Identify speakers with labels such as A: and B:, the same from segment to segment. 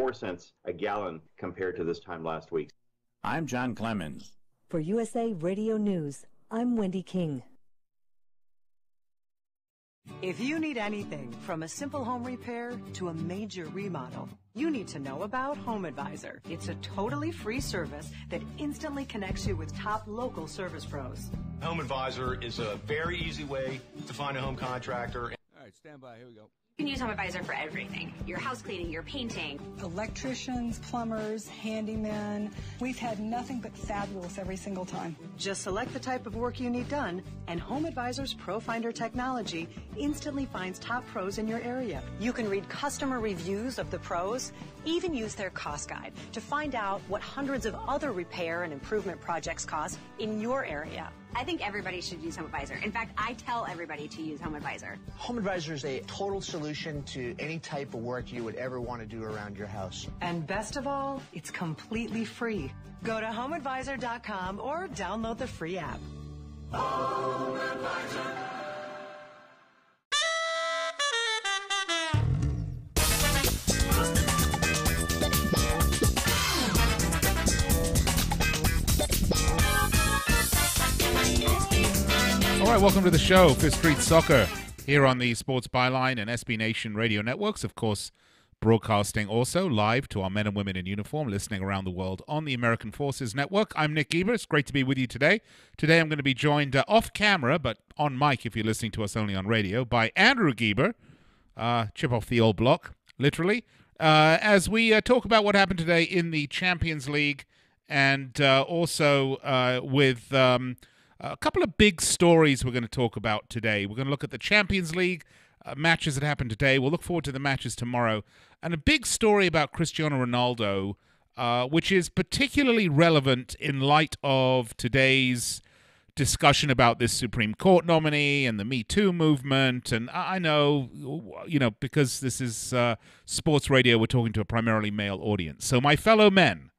A: 4 cents a gallon compared to this time last week.
B: I'm John Clemens.
C: For USA Radio News, I'm Wendy King.
D: If you need anything from a simple home repair to a major remodel, you need to know about Home Advisor. It's a totally free service that instantly connects you with top local service pros.
E: Home Advisor is a very easy way to find a home contractor.
F: All right, stand by. Here we go.
G: You can use Home Advisor for everything. Your house cleaning, your painting.
H: Electricians, plumbers, handymen. We've had nothing but fabulous every single time.
D: Just select the type of work you need done, and Home Advisor's Pro Finder technology instantly finds top pros in your area. You can read customer reviews of the pros, even use their cost guide to find out what hundreds of other repair and improvement projects cost in your area.
G: I think everybody should use Home Advisor. In fact, I tell everybody to use Home Advisor.
I: Home Advisor is a total solution to any type of work you would ever want to do around your house.
D: And best of all, it's completely free. Go to homeadvisor.com or download the free app.
J: Home Advisor.
K: All right, welcome to the show, Fifth Street Soccer, here on the Sports Byline and SB Nation radio networks. Of course, broadcasting also live to our men and women in uniform listening around the world on the American Forces Network. I'm Nick Geber. It's great to be with you today. Today I'm going to be joined off camera, but on mic if you're listening to us only on radio, by Andrew Geber, chip off the old block, literally, as we talk about what happened today in the Champions League and also with... a couple of big stories we're going to talk about today. We're going to look at the Champions League matches that happened today. We'll look forward to the matches tomorrow. And a big story about Cristiano Ronaldo, which is particularly relevant in light of today's discussion about this Supreme Court nominee and the Me Too movement. And I know, because this is sports radio, we're talking to a primarily male audience. So my fellow men,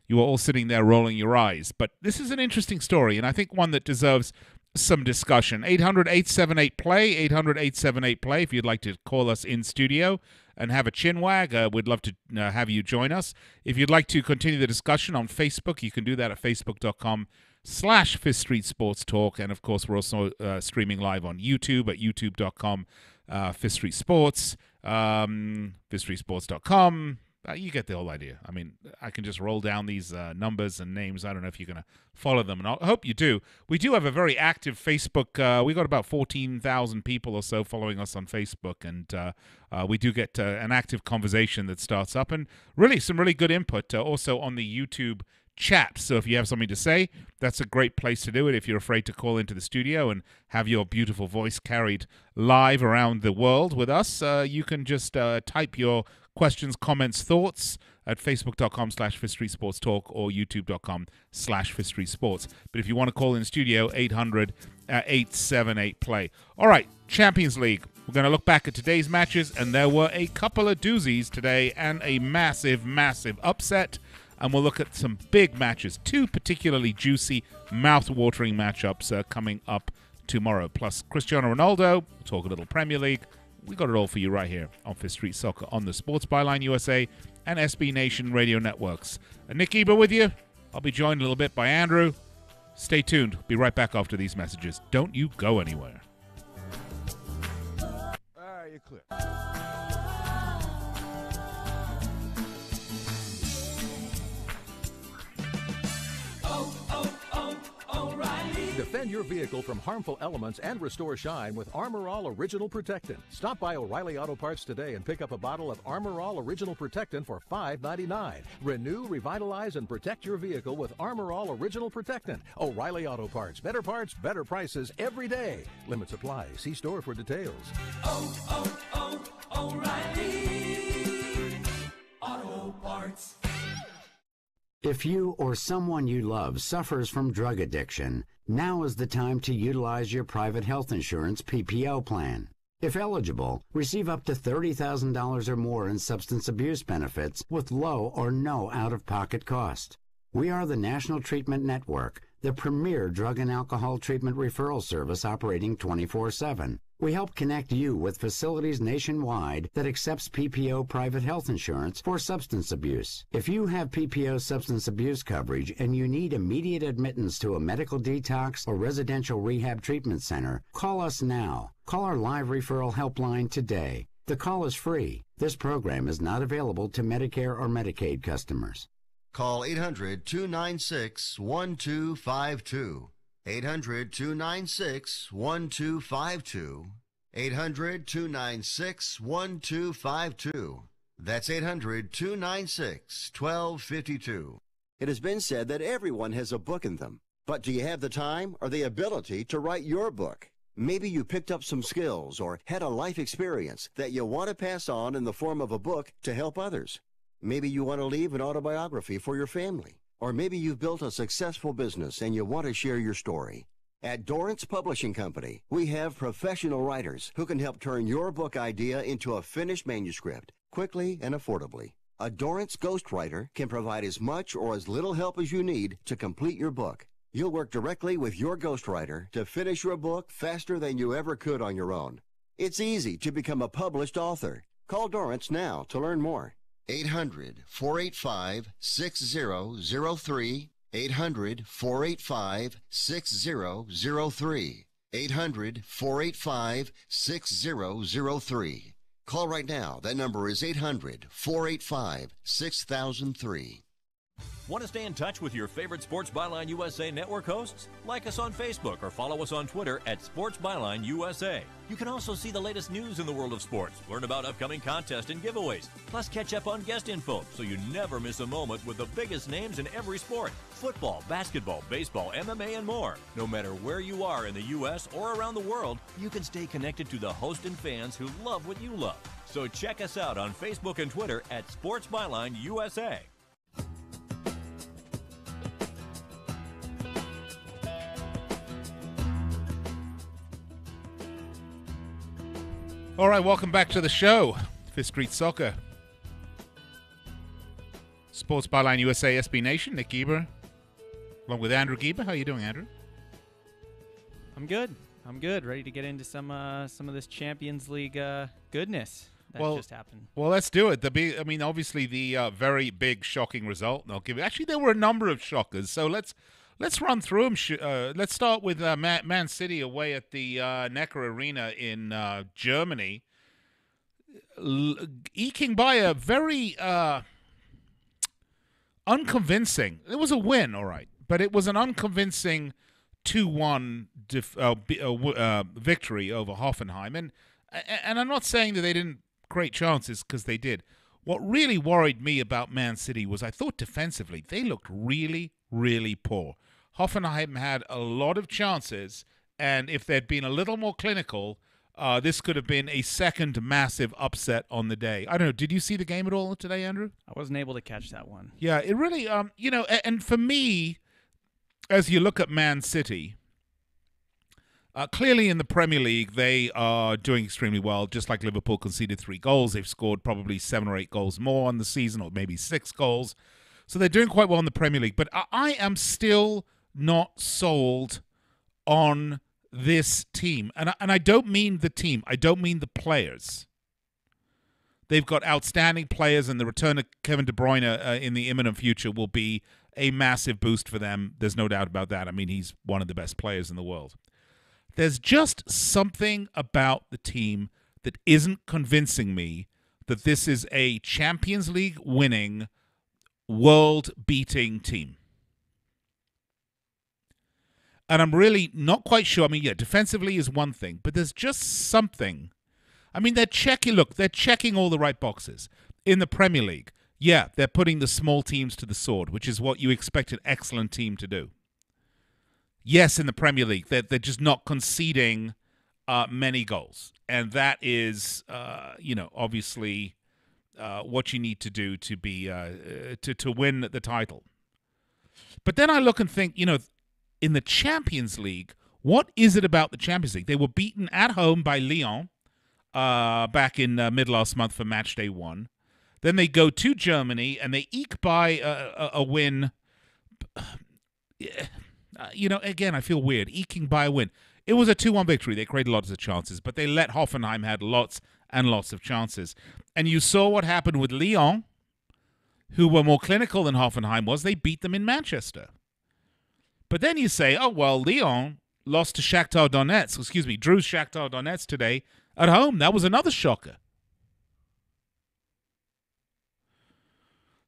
K: you are all sitting there rolling your eyes. But this is an interesting story, and I think one that deserves some discussion. 800-878-PLAY, 800-878-PLAY, if you'd like to call us in studio and have a chinwag, we'd love to have you join us. If you'd like to continue the discussion on Facebook, you can do that at facebook.com/Fifth Street Sports Talk. And, of course, we're also streaming live on YouTube at youtube.com, Fifth Street Sports, fifthstreetsports.com. You get the whole idea. I mean, I can just roll down these numbers and names. I don't know if you're going to follow them, and I hope you do. We do have a very active Facebook. We got about 14,000 people or so following us on Facebook, and we do get an active conversation that starts up, and really some really good input also on the YouTube chat. So if you have something to say, that's a great place to do it. If you're afraid to call into the studio and have your beautiful voice carried live around the world with us, you can just type your questions, comments, thoughts at facebook.com/Fifth Street Sports Talk or youtube.com/Fifth Street Sports. But if you want to call in the studio, 800-878-PLAY. All right, Champions League. We're going to look back at today's matches, and there were a couple of doozies today and a massive, massive upset. And we'll look at some big matches, two particularly juicy, mouth-watering matchups coming up tomorrow. Plus Cristiano Ronaldo, we'll talk a little Premier League. We got it all for you right here on Fifth Street Soccer on the Sports Byline USA and SB Nation radio networks. Nick Geber with you. I'll be joined a little bit by Andrew. Stay tuned. Be right back after these messages. Don't you go anywhere.
F: All right, you're clear.
L: Defend your vehicle from harmful elements and restore shine with Armor All Original Protectant. Stop by O'Reilly Auto Parts today and pick up a bottle of Armor All Original Protectant for $5.99. Renew, revitalize, and protect your vehicle with Armor All Original Protectant. O'Reilly Auto Parts. Better parts, better prices every day. Limit supply. See store for details.
J: O'Reilly Auto Parts.
M: If you or someone you love suffers from drug addiction, now is the time to utilize your private health insurance PPO plan. If eligible, receive up to $30,000 or more in substance abuse benefits with low or no out-of-pocket cost. We are the National Treatment Network, the premier drug and alcohol treatment referral service operating 24/7. We help connect you with facilities nationwide that accepts PPO private health insurance for substance abuse. If you have PPO substance abuse coverage and you need immediate admittance to a medical detox or residential rehab treatment center, call us now. Call our live referral helpline today. The call is free. This program is not available to Medicare or Medicaid customers.
N: Call 800-296-1252. 800-296-1252. 800-296-1252. That's 800-296-1252.
O: It has been said that everyone has a book in them. But do you have the time or the ability to write your book? Maybe you picked up some skills or had a life experience that you want to pass on in the form of a book to help others. Maybe you want to leave an autobiography for your family. Or maybe you've built a successful business and you want to share your story. At Dorrance Publishing Company, we have professional writers who can help turn your book idea into a finished manuscript quickly and affordably. A Dorrance ghostwriter can provide as much or as little help as you need to complete your book. You'll work directly with your ghostwriter to finish your book faster than you ever could on your own. It's easy to become a published author. Call Dorrance now to learn more.
N: 800-485-6003. 800-485-6003. 800-485-6003. Call right now. That number is 800-485-6003.
P: Want to stay in touch with your favorite Sports Byline USA network hosts? Like us on Facebook or follow us on Twitter at Sports Byline USA. You can also see the latest news in the world of sports, learn about upcoming contests and giveaways, plus catch up on guest info so you never miss a moment with the biggest names in every sport. Football, basketball, baseball, MMA, and more. No matter where you are in the U.S. or around the world, you can stay connected to the host and fans who love what you love. So check us out on Facebook and Twitter at Sports Byline USA.
K: All right, welcome back to the show. Fifth Street Soccer. Sports Byline USA, SB Nation. Nick Geber, along with Andrew Geber. How are you doing, Andrew?
Q: I'm good. Ready to get into some of this Champions League goodness that just happened.
K: Well, let's do it. Obviously the very big shocking result. And actually, there were a number of shockers. So let's run through them. Let's start with Man City away at the Neckar Arena in Germany, eking by a very unconvincing. It was a win, all right, but it was an unconvincing 2-1 victory over Hoffenheim. And I'm not saying that they didn't create chances, because they did. What really worried me about Man City was I thought defensively they looked really, really poor. Hoffenheim had a lot of chances, and if they'd been a little more clinical, this could have been a second massive upset on the day. I don't know. Did you see the game at all today, Andrew?
Q: I wasn't able to catch that one.
K: Yeah, it really, and for me, as you look at Man City, clearly in the Premier League, they are doing extremely well. Just like Liverpool conceded 3 goals, they've scored probably 7 or 8 goals more on the season, or maybe 6 goals. So they're doing quite well in the Premier League. But I am still not sold on this team. And I don't mean the team. I don't mean the players. They've got outstanding players, and the return of Kevin De Bruyne in the imminent future will be a massive boost for them. There's no doubt about that. I mean, he's one of the best players in the world. There's just something about the team that isn't convincing me that this is a Champions League winning, world-beating team. And I'm really not quite sure. I mean, yeah, defensively is one thing, but there's just something. I mean, they're checking all the right boxes. In the Premier League, yeah, they're putting the small teams to the sword, which is what you expect an excellent team to do. Yes, in the Premier League, they're just not conceding many goals. And that is, obviously what you need to do to be to win the title. But then I look and think, in the Champions League, what is it about the Champions League? They were beaten at home by Lyon back in mid last month for match day 1. Then they go to Germany and they eke by a win. Again, I feel weird. Eking by a win. It was a 2-1 victory. They created lots of chances, but they let Hoffenheim had lots and lots of chances. And you saw what happened with Lyon, who were more clinical than Hoffenheim was. They beat them in Manchester. But then you say, oh, well, Lyon lost to Shakhtar Donetsk, drew Shakhtar Donetsk today at home. That was another shocker.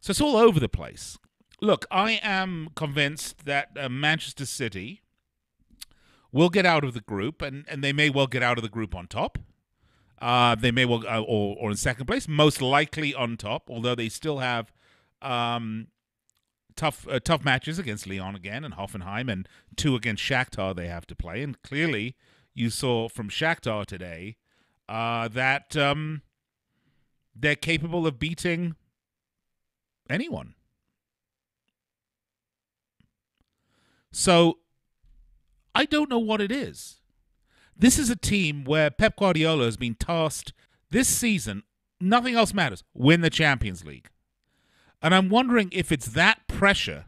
K: So it's all over the place. Look, I am convinced that Manchester City will get out of the group, and they may well get out of the group on top. They may well, or in second place, most likely on top, although they still have tough matches against Lyon again and Hoffenheim, and 2 against Shakhtar they have to play. And clearly, you saw from Shakhtar today that they're capable of beating anyone. So I don't know what it is. This is a team where Pep Guardiola has been tasked this season, nothing else matters, win the Champions League. And I'm wondering if it's that pressure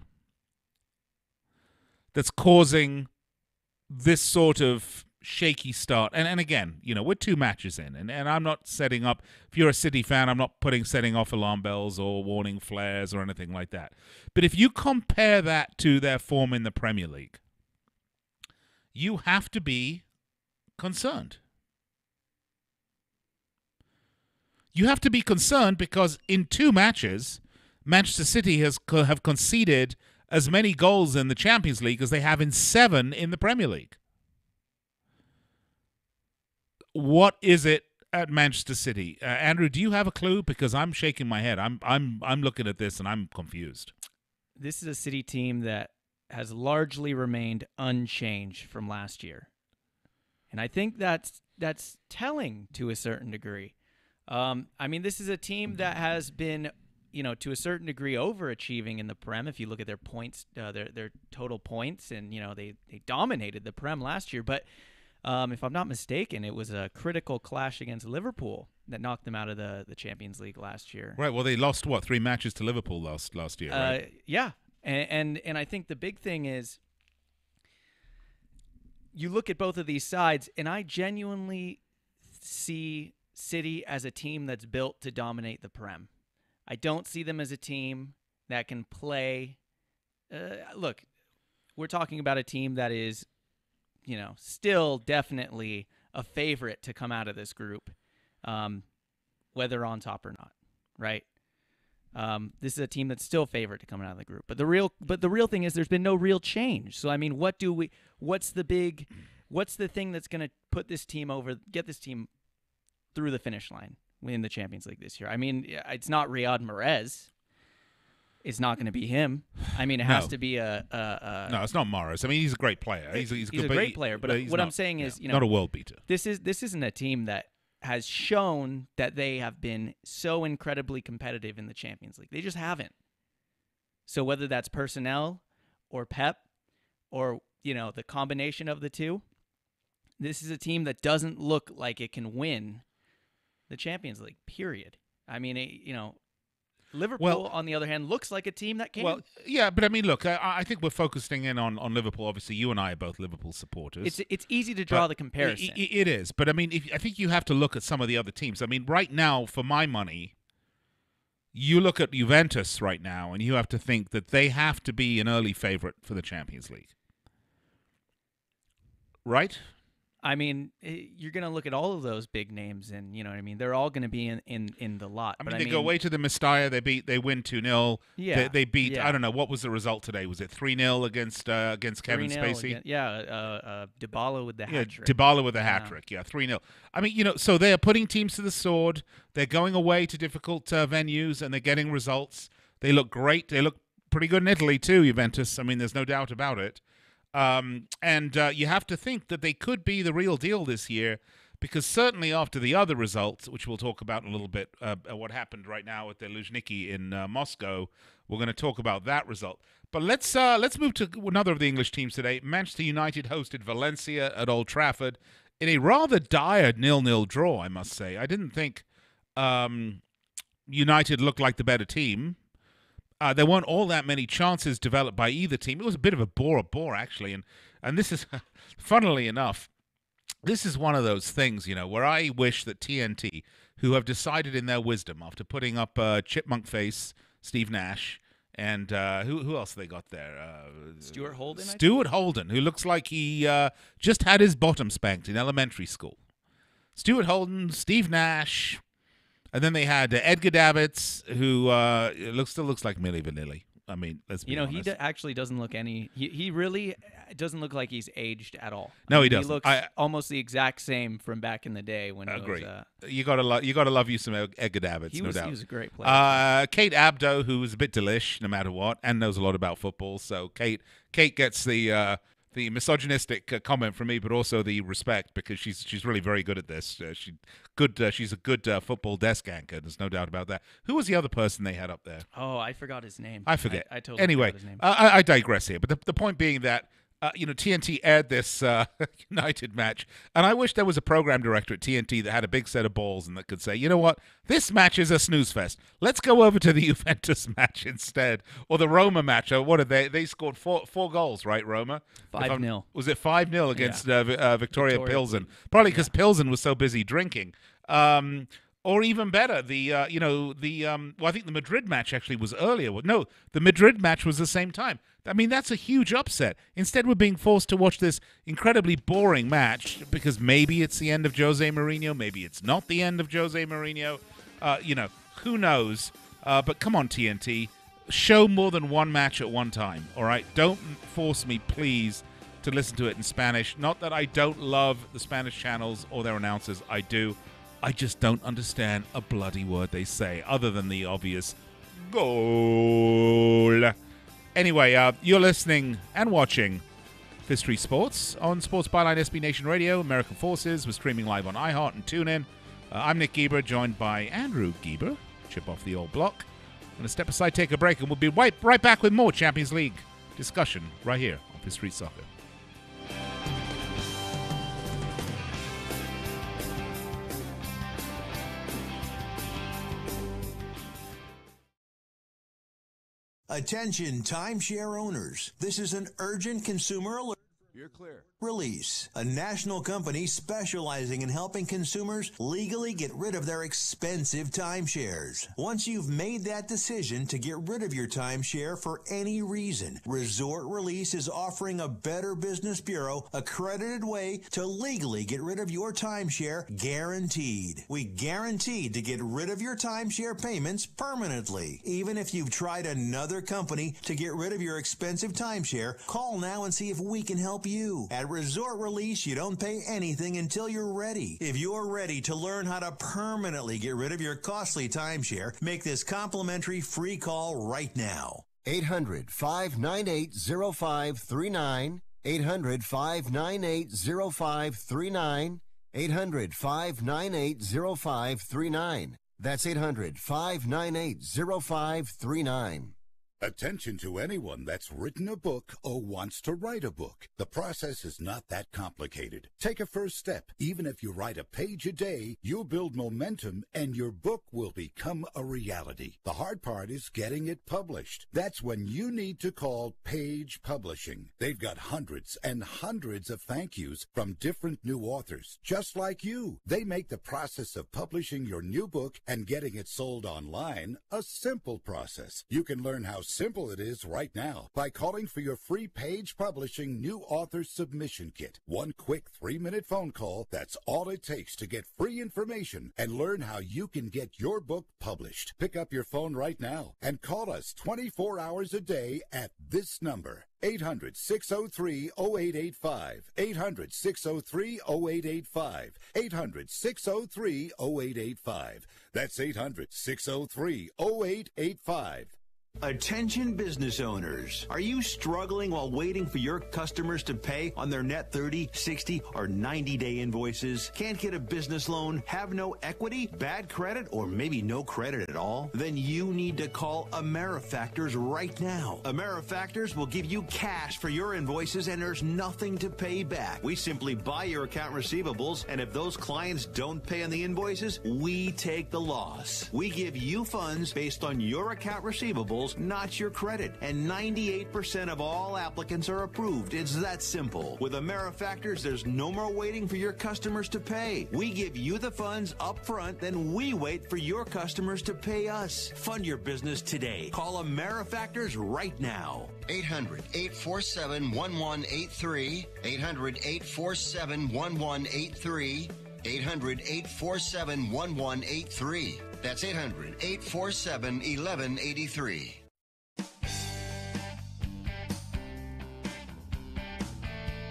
K: that's causing this sort of shaky start. And again, we're 2 matches in, and I'm not setting up, if you're a City fan, I'm not setting off alarm bells or warning flares or anything like that. But if you compare that to their form in the Premier League, you have to be concerned. You have to be concerned because in 2 matches, Manchester City have conceded as many goals in the Champions League as they have in 7 in the Premier League. What is it at Manchester City? Andrew, do you have a clue? Because I'm shaking my head. I'm looking at this and I'm confused.
Q: This is a City team that has largely remained unchanged from last year. And I think that's telling to a certain degree. This is a team that has been, to a certain degree overachieving in the Prem. If you look at their points, their total points, and, they dominated the Prem last year. But if I'm not mistaken, it was a critical clash against Liverpool that knocked them out of the Champions League last year.
K: Right. Well, they lost, 3 matches to Liverpool last year, right?
Q: Yeah. And I think the big thing is you look at both of these sides, and I genuinely see City as a team that's built to dominate the Prem. I don't see them as a team that can play. Look, we're talking about a team that is, still definitely a favorite to come out of this group, whether on top or not, right? This is a team that's still favored to come out of the group. But the real thing is there's been no real change. So I mean, what's the thing that's going to put this team over, get this team through the finish line win the Champions League this year? I mean, it's not Riyad Mahrez. It's not going to be him. I mean, it has to be a
K: No, it's not Mahrez. I mean, he's a great player. He's
Q: a great player. But what I'm saying is,
K: not a world beater.
Q: This isn't a team that has shown that they have been so incredibly competitive in the Champions League. They just haven't. So whether that's personnel or Pep or, the combination of the two, this is a team that doesn't look like it can win the Champions League, period. I mean, Liverpool, on the other hand, looks like a team that can.
K: Well, yeah, but I mean, look, I think we're focusing in on Liverpool. Obviously, you and I are both Liverpool supporters.
Q: It's easy to draw the comparison.
K: It is, but I mean, I think you have to look at some of the other teams. I mean, right now, for my money, you look at Juventus right now, and you have to think that they have to be an early favorite for the Champions League, right?
Q: I mean, you're going to look at all of those big names, and you know what I mean. They're all going to be in the lot.
K: I mean, they go away to the Mestalla. They win 2-0.
Q: Yeah,
K: they beat. Yeah. I don't know what was the result today. Was it 3-0 against Kevin Spacey?
Q: Dybala with the hat trick.
K: Dybala with the hat trick. Yeah, 3-0. I mean, so they are putting teams to the sword. They're going away to difficult venues, and they're getting results. They look great. They look pretty good in Italy too, Juventus. I mean, there's no doubt about it. And you have to think that they could be the real deal this year, because certainly after the other results, which we'll talk about in a little bit, what happened right now at the Luzhniki in Moscow, we're going to talk about that result. But let's move to another of the English teams today. Manchester United hosted Valencia at Old Trafford in a rather dire 0-0 draw, I must say. I didn't think United looked like the better team. There weren't all that many chances developed by either team. It was a bit of a bore, actually. And this is, funnily enough, this is one of those things, where I wish that TNT, who have decided in their wisdom after putting up Chipmunk Face, Steve Nash, and who else they got there?
Q: Stuart Holden.
K: Stuart Holden, who looks like he just had his bottom spanked in elementary school. Stuart Holden, Steve Nash, and then they had Edgar Davids, who still looks like Milli Vanilli. I mean, let's be honest.
Q: He actually doesn't look he really doesn't look like he's aged at all.
K: No, he doesn't.
Q: He looks almost the exact same from back in the day when he was.
K: You gotta love you some Edgar Davids, no doubt.
Q: He was a great player.
K: Kate Abdo, who was a bit delish no matter what, and knows a lot about football. So Kate gets the misogynistic comment from me, but also the respect because she's really very good at this. She's a good football desk anchor. There's no doubt about that. Who was the other person they had up there?
Q: Oh, I forgot his name.
K: I forget.
Q: I totally
K: anyway,
Q: forgot his name.
K: I digress here. But the point being that TNT aired this United match, and I wish there was a program director at TNT that had a big set of balls and that could say, you know what, this match is a snooze fest. Let's go over to the Juventus match instead, or the Roma match. What did they scored four goals, right, Roma?
Q: 5-0.
K: Was it 5-0 against Victoria Pilsen? Probably because Pilsen was so busy drinking. Or even better, I think the Madrid match actually was earlier. No, the Madrid match was the same time. I mean, that's a huge upset. Instead, we're being forced to watch this incredibly boring match because maybe it's the end of Jose Mourinho, maybe it's not the end of Jose Mourinho. Who knows? But come on, TNT, show more than one match at one time, all right? Don't force me, please, to listen to it in Spanish. Not that I don't love the Spanish channels or their announcers. I do. I just don't understand a bloody word they say, other than the obvious goal. Anyway, you're listening and watching Fifth Street Sports on Sports Byline SB Nation Radio, American Forces. We're streaming live on iHeart and TuneIn. I'm Nick Geber, joined by Andrew Geber, chip off the old block. I'm going to step aside, take a break, and we'll be right back with more Champions League discussion right here on Fifth Street Soccer.
R: Attention timeshare owners. This is an urgent consumer alert.
F: You're clear.
R: Release, a national company specializing in helping consumers legally get rid of their expensive timeshares. Once you've made that decision to get rid of your timeshare for any reason, Resort Release is offering a Better Business Bureau accredited way to legally get rid of your timeshare, guaranteed. We guaranteed to get rid of your timeshare payments permanently. Even if you've tried another company to get rid of your expensive timeshare, call now and see if we can help you. At Resort Release, you don't pay anything until you're ready. If you're ready to learn how to permanently get rid of your costly timeshare, make this complimentary free call right now.
O: 800-598-0539. 800-598-0539. 800-598-0539. That's 800-598-0539.
S: Attention to anyone that's written a book or wants to write a book. The process is not that complicated. Take a first step. Even if you write a page a day, you'll build momentum and your book will become a reality. The hard part is getting it published. That's when you need to call Page Publishing. They've got hundreds and hundreds of thank yous from different new authors, just like you. They make the process of publishing your new book and getting it sold online a simple process. You can learn how simple it is right now by calling for your free Page Publishing New Author Submission Kit. One quick 3-minute phone call, that's all it takes to get free information and learn how you can get your book published. Pick up your phone right now and call us 24 hours a day at this number. 800-603-0885. 800-603-0885. 800-603-0885. That's 800-603-0885.
R: Attention business owners. Are you struggling while waiting for your customers to pay on their net 30, 60, or 90-day invoices? Can't get a business loan? Have no equity? Bad credit? Or maybe no credit at all? Then you need to call AmeriFactors right now. AmeriFactors will give you cash for your invoices and there's nothing to pay back. We simply buy your account receivables, and if those clients don't pay on the invoices, we take the loss. We give you funds based on your account receivables skills, not your credit. And 98% of all applicants are approved. It's that simple. With AmeriFactors, there's no more waiting for your customers to pay. We give you the funds up front, then we wait for your customers to pay us. Fund your business today. Call AmeriFactors right now.
N: 800-847-1183. 800-847-1183. 800-847-1183. That's 800-847-1183.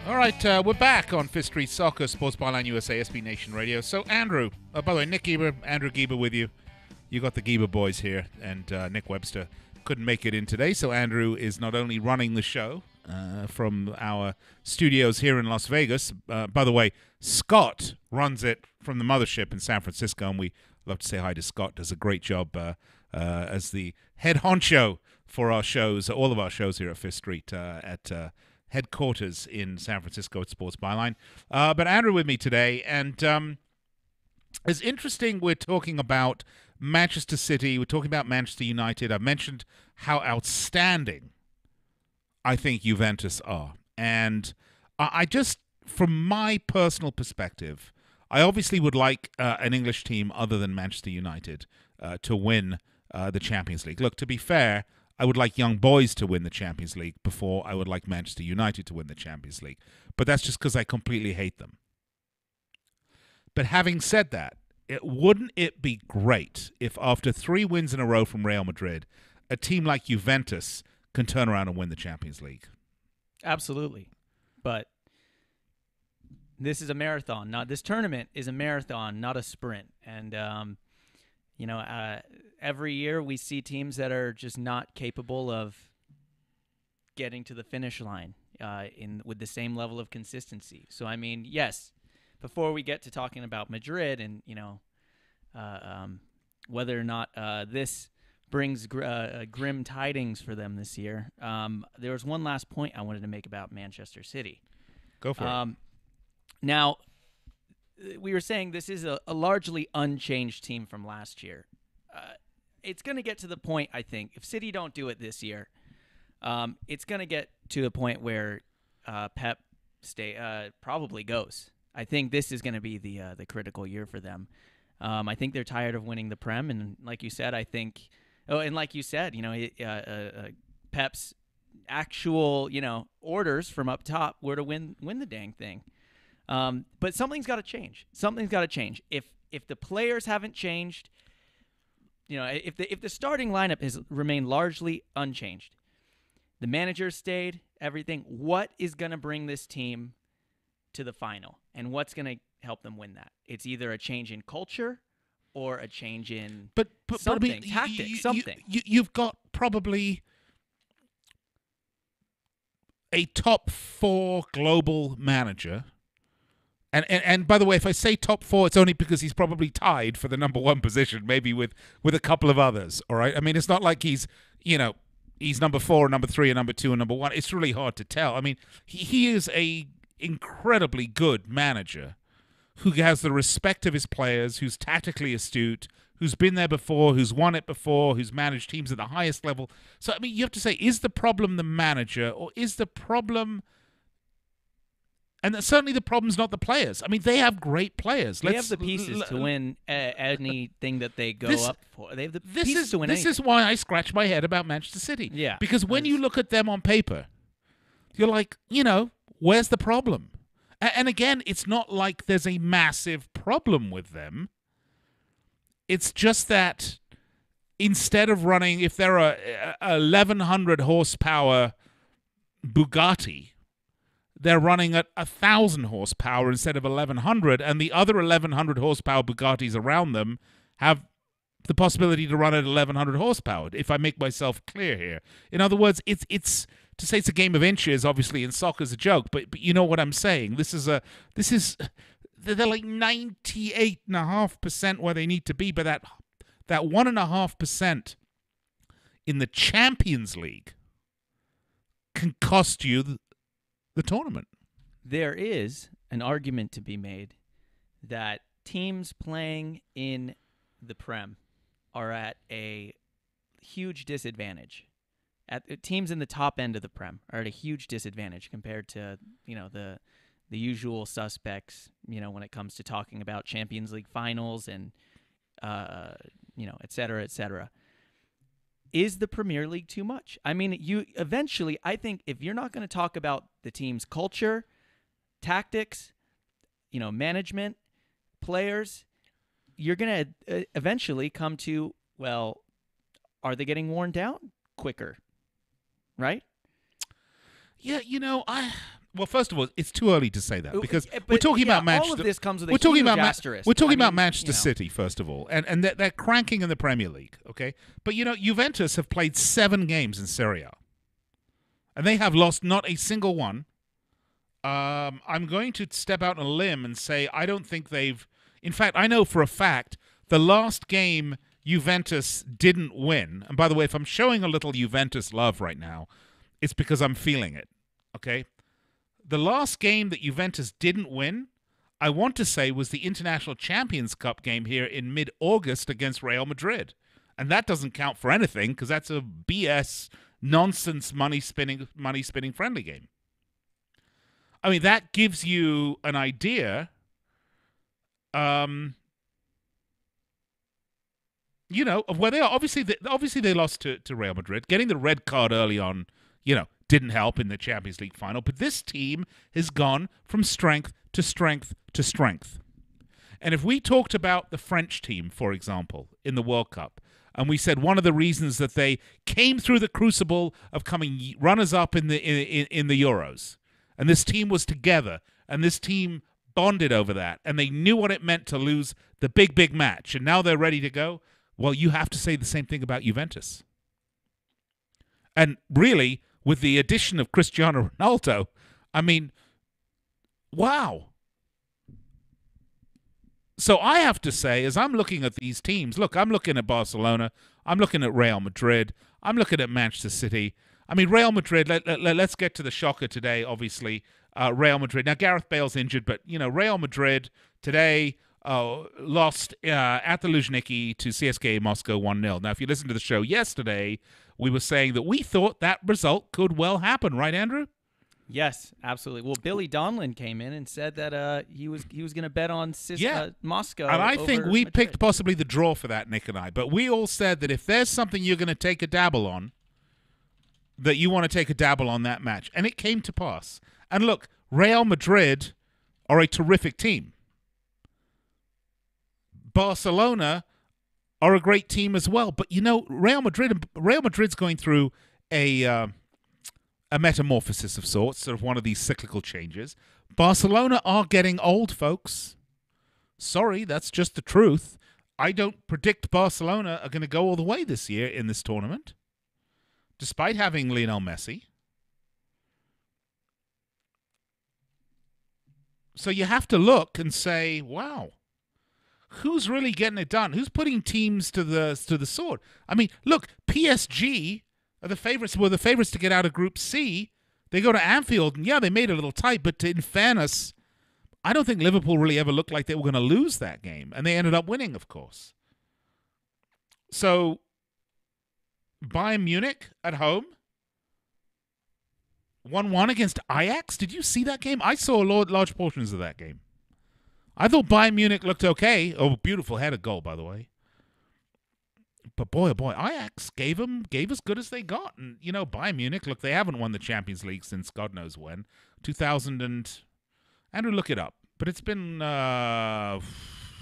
K: All right, we're back on Fifth Street Soccer, Sports Byline USA, SB Nation Radio. So, Andrew, by the way, Nick Geber, Andrew Geber with you. You got the Geber boys here, and Nick Webster couldn't make it in today, so Andrew is not only running the show from our studios here in Las Vegas. By the way, Scott runs it from the mothership in San Francisco, and we love to say hi to Scott. Does a great job as the head honcho for our shows, all of our shows here at Fifth Street at headquarters in San Francisco at Sports Byline. But Andrew with me today, and it's interesting we're talking about Manchester City, we're talking about Manchester United. I've mentioned how outstanding I think Juventus are. And I just, from my personal perspective, I obviously would like an English team other than Manchester United to win the Champions League. Look, to be fair, I would like Young Boys to win the Champions League before I would like Manchester United to win the Champions League. But that's just because I completely hate them. But having said that, wouldn't it be great if after 3 wins in a row from Real Madrid, a team like Juventus can turn around and win the Champions League?
Q: Absolutely. But this is a marathon. This tournament is a marathon, not a sprint. And, every year we see teams that are just not capable of getting to the finish line with the same level of consistency. So, I mean, yes, before we get to talking about Madrid and, whether or not this brings grim tidings for them this year, there was one last point I wanted to make about Manchester City.
K: Go for it.
Q: Now, we were saying this is a largely unchanged team from last year. It's going to get to the point, I think, if City don't do it this year, it's going to get to the point where Pep probably goes. I think this is going to be the critical year for them. I think they're tired of winning the Prem, and like you said, I think. Oh, and like you said, Pep's actual orders from up top were to win the dang thing. But something's got to change. Something's got to change. If the players haven't changed, if the starting lineup has remained largely unchanged, the manager stayed, everything, what is going to bring this team to the final? And what's going to help them win that? It's either a change in culture or a change in something, tactics, something.
K: You've got probably a top 4 global manager. And by the way, if I say top 4, it's only because he's probably tied for the number 1 position, maybe with a couple of others, all right? I mean, it's not like he's number 4, number 3, and number 2, and number 1. It's really hard to tell. I mean, he is a incredibly good manager who has the respect of his players, who's tactically astute, who's been there before, who's won it before, who's managed teams at the highest level. So, I mean, you have to say, is the problem the manager, or is the problem... And certainly the problem's not the players. I mean, they have great players.
Q: They have the pieces to win anything that they go up for. They have the pieces to win anything.
K: This is why I scratch my head about Manchester City.
Q: Yeah.
K: Because when you look at them on paper, you're like, where's the problem? And again, it's not like there's a massive problem with them. It's just that instead of running, if they're a 1,100 horsepower Bugatti, they're running at 1,000 horsepower instead of 1,100, and the other 1,100 horsepower Bugattis around them have the possibility to run at 1,100 horsepower, if I make myself clear here. In other words, it's to say it's a game of inches, obviously, in soccer is a joke, but you know what I'm saying. They're like 98.5% where they need to be, but that 1.5% in the Champions League can cost you the tournament.
Q: There is an argument to be made that teams playing in the Prem are at a huge disadvantage teams in the top end of the Prem are at a huge disadvantage compared to, the usual suspects, when it comes to talking about Champions League finals and, et cetera, et cetera. Is the Premier League too much? I mean, I think if you're not going to talk about the team's culture, tactics, management, players, you're going to eventually come to, well, are they getting worn down quicker? Right?
K: Yeah, well, first of all, it's too early to say that because we're talking about Manchester.
Q: All of this comes with a huge asterisk.
K: We're talking about Manchester City, first of all, and they're cranking in the Premier League, okay? But, Juventus have played 7 games in Serie A, and they have lost not a single one. I'm going to step out on a limb and say I don't think they've... In fact, I know for a fact the last game Juventus didn't win, and by the way, if I'm showing a little Juventus love right now, it's because I'm feeling it, okay? The last game that Juventus didn't win, I want to say, was the International Champions Cup game here in mid-August against Real Madrid. And that doesn't count for anything because that's a BS, nonsense, money-spinning friendly game. I mean, that gives you an idea, of where they are. Obviously, they lost to Real Madrid. Getting the red card early on, didn't help in the Champions League final, but this team has gone from strength to strength to strength. And if we talked about the French team, for example, in the World Cup, and we said one of the reasons that they came through the crucible of coming runners-up in the Euros, and this team was together, and this team bonded over that, and they knew what it meant to lose the big match, and now they're ready to go, well, you have to say the same thing about Juventus. And really, with the addition of Cristiano Ronaldo, I mean, wow. So I have to say, as I'm looking at these teams, look, I'm looking at Barcelona, I'm looking at Real Madrid, I'm looking at Manchester City. I mean, Real Madrid, let's get to the shocker today, obviously. Real Madrid. Now, Gareth Bale's injured, but, Real Madrid today lost at the Luzhniki to CSKA Moscow 1-0. Now, if you listened to the show yesterday, we were saying that we thought that result could well happen, right, Andrew?
Q: Yes, absolutely. Well, Billy Donlin came in and said that he was going to bet on Moscow.
K: And I think we
Q: Madrid.
K: picked possibly the draw for that, Nick and I. But we all said that if there's something you're going to take a dabble on, that you want to take a dabble on that match. And it came to pass. And look, Real Madrid are a terrific team. Barcelona are a great team as well. But, Real Madrid's going through a metamorphosis of sorts, sort of one of these cyclical changes. Barcelona are getting old, folks. Sorry, that's just the truth. I don't predict Barcelona are going to go all the way this year in this tournament, despite having Lionel Messi. So you have to look and say, wow, who's really getting it done? Who's putting teams to the sword? I mean, look, PSG were the favorites to get out of Group C. They go to Anfield, and they made it a little tight, but in fairness, I don't think Liverpool really ever looked like they were going to lose that game, and they ended up winning, of course. So, Bayern Munich at home, 1-1 against Ajax. Did you see that game? I saw large portions of that game. I thought Bayern Munich looked okay. Oh, beautiful header goal, by the way. But boy, oh boy, Ajax gave as good as they got. And, Bayern Munich, look, they haven't won the Champions League since God knows when. 2000 and... Andrew, look it up. But it's been a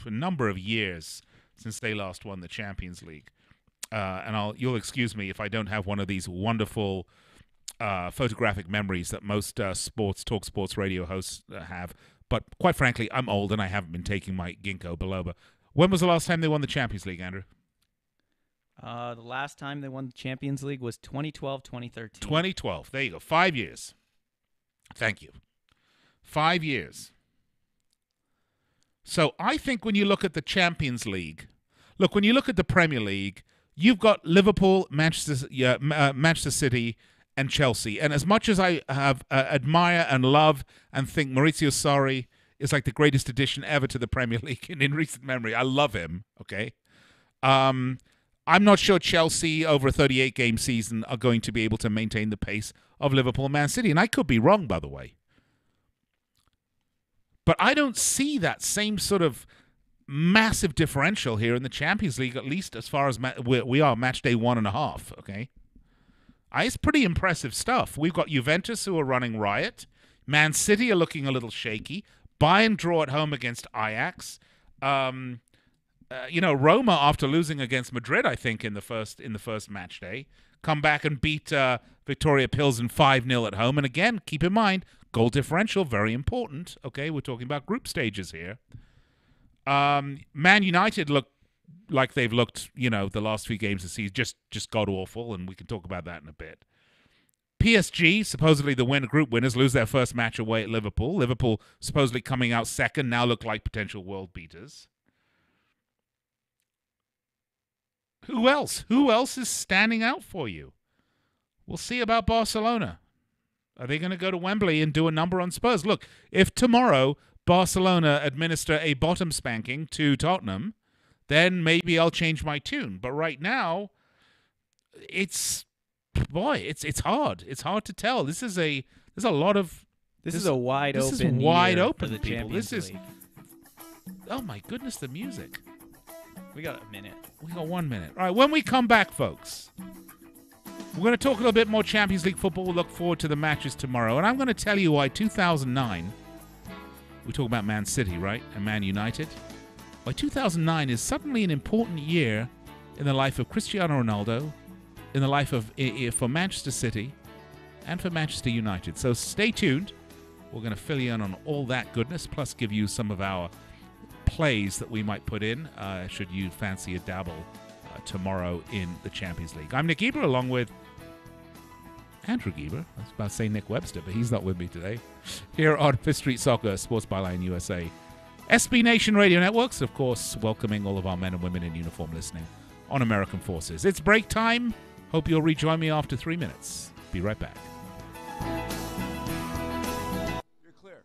K: number of years since they last won the Champions League. And you'll excuse me if I don't have one of these wonderful photographic memories that most talk sports radio hosts have. But quite frankly, I'm old and I haven't been taking my ginkgo biloba. When was the last time they won the Champions League, Andrew?
Q: The last time they won the Champions League was 2012-2013.
K: 2012. There you go. 5 years. Thank you. 5 years. So I think when you look at the Champions League, when you look at the Premier League, you've got Liverpool, Manchester City, and Chelsea. And as much as I have admire and love and think Maurizio Sarri is like the greatest addition ever to the Premier League in recent memory, I love him, okay? I'm not sure Chelsea over a 38-game season are going to be able to maintain the pace of Liverpool and Man City. And I could be wrong, by the way. But I don't see that same sort of massive differential here in the Champions League, at least as far as we are match day 1.5, okay? It's pretty impressive stuff. We've got Juventus who are running riot. Man City are looking a little shaky. Bayern draw at home against Ajax. Roma, after losing against Madrid, I think, in the first match day, come back and beat Victoria Pilsen 5-0 at home. And again, keep in mind, goal differential, very important. Okay, we're talking about group stages here. Man United look like they've looked, the last few games of the season, just god-awful, and we can talk about that in a bit. PSG, supposedly the group winners, lose their first match away at Liverpool. Liverpool supposedly coming out second, now look like potential world beaters. Who else? Who else is standing out for you? We'll see about Barcelona. Are they going to go to Wembley and do a number on Spurs? Look, if tomorrow Barcelona administer a bottom spanking to Tottenham, then maybe I'll change my tune. But right now, it's hard. It's hard to tell. This is a wide open people. This is oh my goodness, the music.
Q: We got a minute.
K: We got 1 minute. All right, when we come back, folks, we're going to talk a little bit more Champions League football. We'll look forward to the matches tomorrow. And I'm going to tell you why 2009, we talk about Man City, right? And Man United. Why 2009 is suddenly an important year in the life of Cristiano Ronaldo, in the life of for Manchester City, and for Manchester United. So stay tuned. We're going to fill you in on all that goodness, plus give you some of our plays that we might put in should you fancy a dabble tomorrow in the Champions League. I'm Nick Geber, along with Andrew Geber. I was about to say Nick Webster, but he's not with me today. Here on Fifth Street Soccer, Sports Byline USA. SB Nation Radio Networks, of course, welcoming all of our men and women in uniform listening on American Forces. It's break time. Hope you'll rejoin me after 3 minutes. Be right back.
F: You're clear.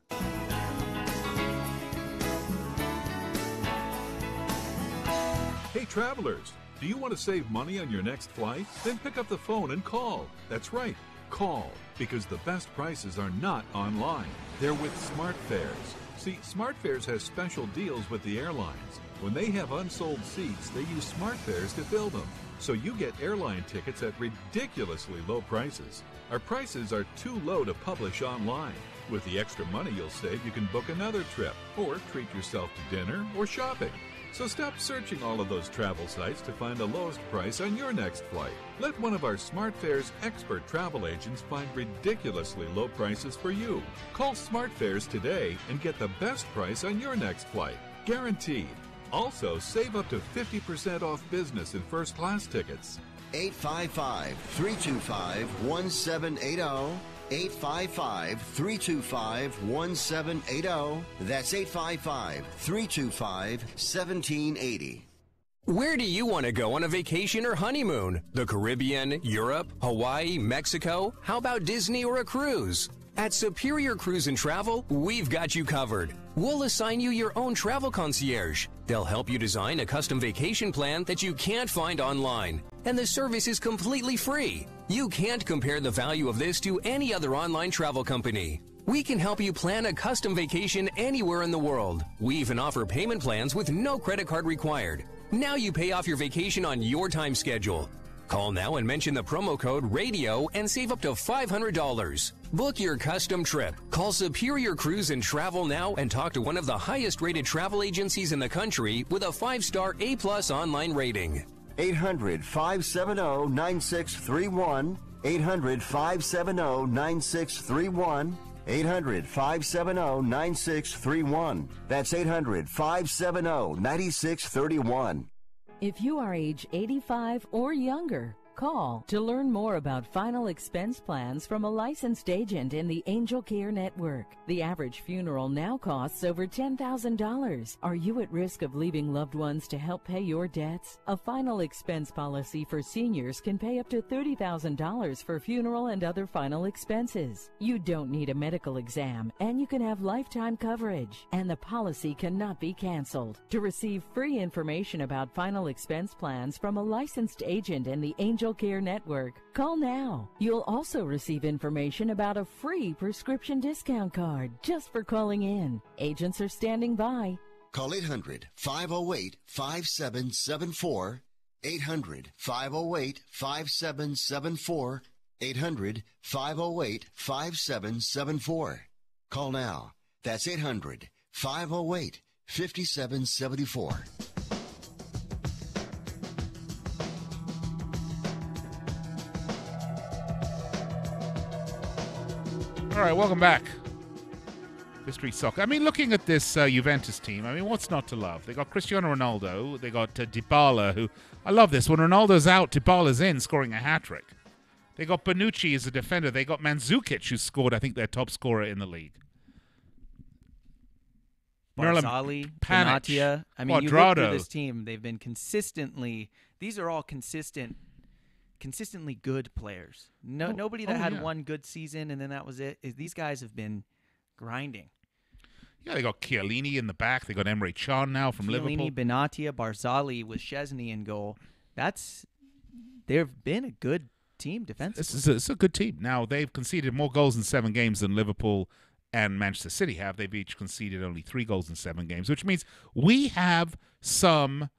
T: Hey, travelers, do you want to save money on your next flight? Then pick up the phone and call. That's right, call, because the best prices are not online. They're with SmartFares. See, SmartFares has special deals with the airlines. When they have unsold seats, they use SmartFares to fill them. So you get airline tickets at ridiculously low prices. Our prices are too low to publish online. With the extra money you'll save, you can book another trip or treat yourself to dinner or shopping. So stop searching all of those travel sites to find the lowest price on your next flight. Let one of our SmartFares expert travel agents find ridiculously low prices for you. Call SmartFares today and get the best price on your next flight. Guaranteed. Also, save up to 50% off business and first class tickets.
O: 855-325-1780. 855-325-1780. That's 855-325-1780.
U: Where do you want to go on a vacation or honeymoon? The Caribbean, Europe, Hawaii, Mexico? How about Disney or a cruise? At Superior Cruise and Travel, we've got you covered. We'll assign you your own travel concierge. They'll help you design a custom vacation plan that you can't find online. And the service is completely free. You can't compare the value of this to any other online travel company. We can help you plan a custom vacation anywhere in the world. We even offer payment plans with no credit card required. Now you pay off your vacation on your time schedule. Call now and mention the promo code RADIO and save up to $500. Book your custom trip. Call Superior Cruise and Travel now and talk to one of the highest rated travel agencies in the country with a 5-star A+ online rating.
O: 800-570-9631. 800-570-9631. 800-570-9631. That's 800-570-9631.
C: If you are age 85 or younger, Call to learn more about final expense plans from a licensed agent in the Angel Care Network. The average funeral now costs over $10,000. Are you at risk of leaving loved ones to help pay your debts? A final expense policy for seniors can pay up to $30,000 for funeral and other final expenses. You don't need a medical exam, and you can have lifetime coverage, and the policy cannot be canceled. To receive free information about final expense plans from a licensed agent in the Angel Care Network, call now. You'll also receive information about a free prescription discount card just for calling in. Agents are standing by.
N: Call 800-508-5774. 800-508-5774. 800-508-5774. Call now. That's 800-508-5774.
K: All right, welcome back. Fifth Street Soccer. I mean, looking at this Juventus team, I mean, what's not to love? They got Cristiano Ronaldo. They got Dybala, who... I love this. When Ronaldo's out, Dybala's in, scoring a hat-trick. They got Bonucci as a defender. They got Mandzukic, who scored, I think, their top scorer in the league.
Q: Barzali, Benatia. I mean, you look through this team, they've been consistently... These are all consistently good players. Nobody that had one good season and then that was it. These guys have been grinding.
K: Yeah, they got Chiellini in the back. They got Emre Can now from Liverpool.
Q: Benatia, Barzali with Szczesny in goal. They've been a good team defensively.
K: It's a good team. Now, they've conceded more goals in 7 games than Liverpool and Manchester City have. They've each conceded only 3 goals in 7 games, which means we have some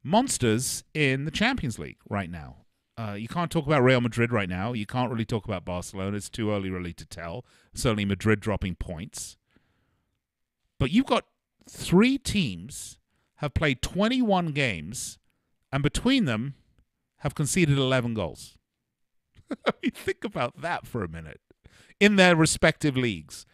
K: monsters in the Champions League right now. You can't talk about Real Madrid right now. You can't really talk about Barcelona. It's too early really to tell. Certainly Madrid dropping points. But you've got 3 teams have played 21 games and between them have conceded 11 goals. I mean, think about that for a minute. In their respective leagues,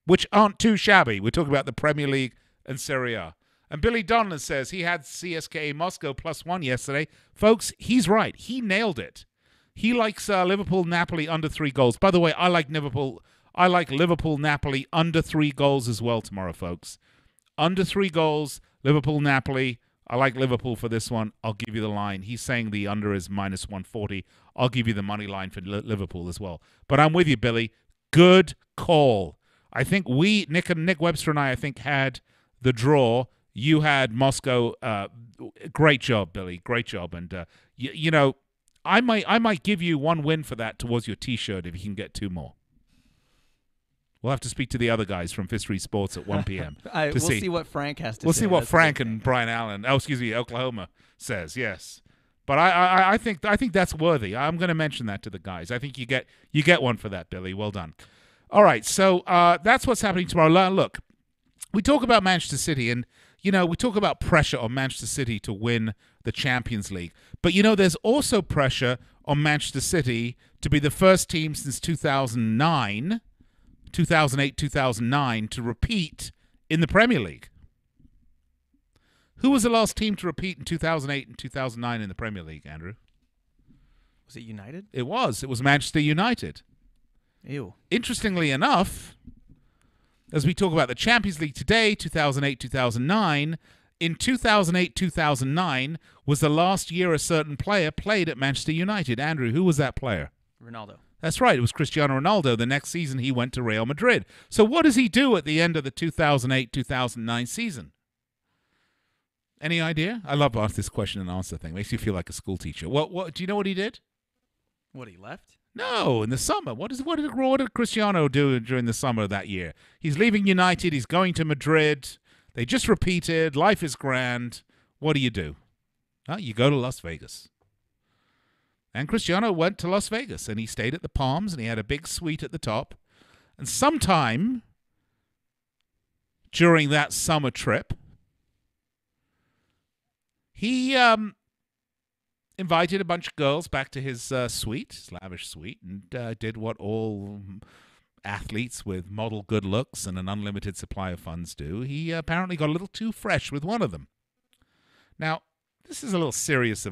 K: which aren't too shabby. We're talking about the Premier League and Serie A. And Billy Donlan says he had CSKA Moscow +1 yesterday. Folks, he's right. He nailed it. He likes Liverpool Napoli under 3 goals. By the way, I like Liverpool Napoli under 3 goals as well tomorrow, folks. Under 3 goals, Liverpool Napoli. I like Liverpool for this one. I'll give you the line. He's saying the under is -140. I'll give you the money line for Liverpool as well. But I'm with you, Billy. Good call. I think Nick Webster and I think, had the draw. You had Moscow. Great job, Billy. Great job. And, you know, I might give you 1 win for that towards your T-shirt if you can get 2 more. We'll have to speak to the other guys from Fifth Street Sports at 1 p.m.
Q: We'll see what Frank has to say.
K: We'll see what Frank and Brian Allen, Oklahoma says, yes. But I think that's worthy. I'm going to mention that to the guys. I think you get 1 for that, Billy. Well done. All right, so that's what's happening tomorrow. Look, we talk about Manchester City, and, you know, we talk about pressure on Manchester City to win the Champions League. But, you know, there's also pressure on Manchester City to be the first team since 2008, 2009, to repeat in the Premier League. Who was the last team to repeat in 2008 and 2009 in the Premier League, Andrew?
Q: Was it United?
K: It was. It was Manchester United.
Q: Ew.
K: Interestingly enough, as we talk about the Champions League today, 2008-2009, in 2008-2009 was the last year a certain player played at Manchester United. Andrew, who was that player?
Q: Ronaldo.
K: That's right. It was Cristiano Ronaldo. The next season, he went to Real Madrid. So what does he do at the end of the 2008-2009 season? Any idea? I love asking this question and answer thing. Makes you feel like a school teacher. What do you know what he did?
Q: What, he left?
K: No, in the summer. What did Cristiano do during the summer of that year? He's leaving United. He's going to Madrid. They just repeated. Life is grand. What do? You go to Las Vegas. And Cristiano went to Las Vegas, and he stayed at the Palms, and he had a big suite at the top. And sometime during that summer trip, he invited a bunch of girls back to his suite, his lavish suite, and did what all athletes with model good looks and an unlimited supply of funds do. He apparently got a little too fresh with one of them. Now, this is a little serious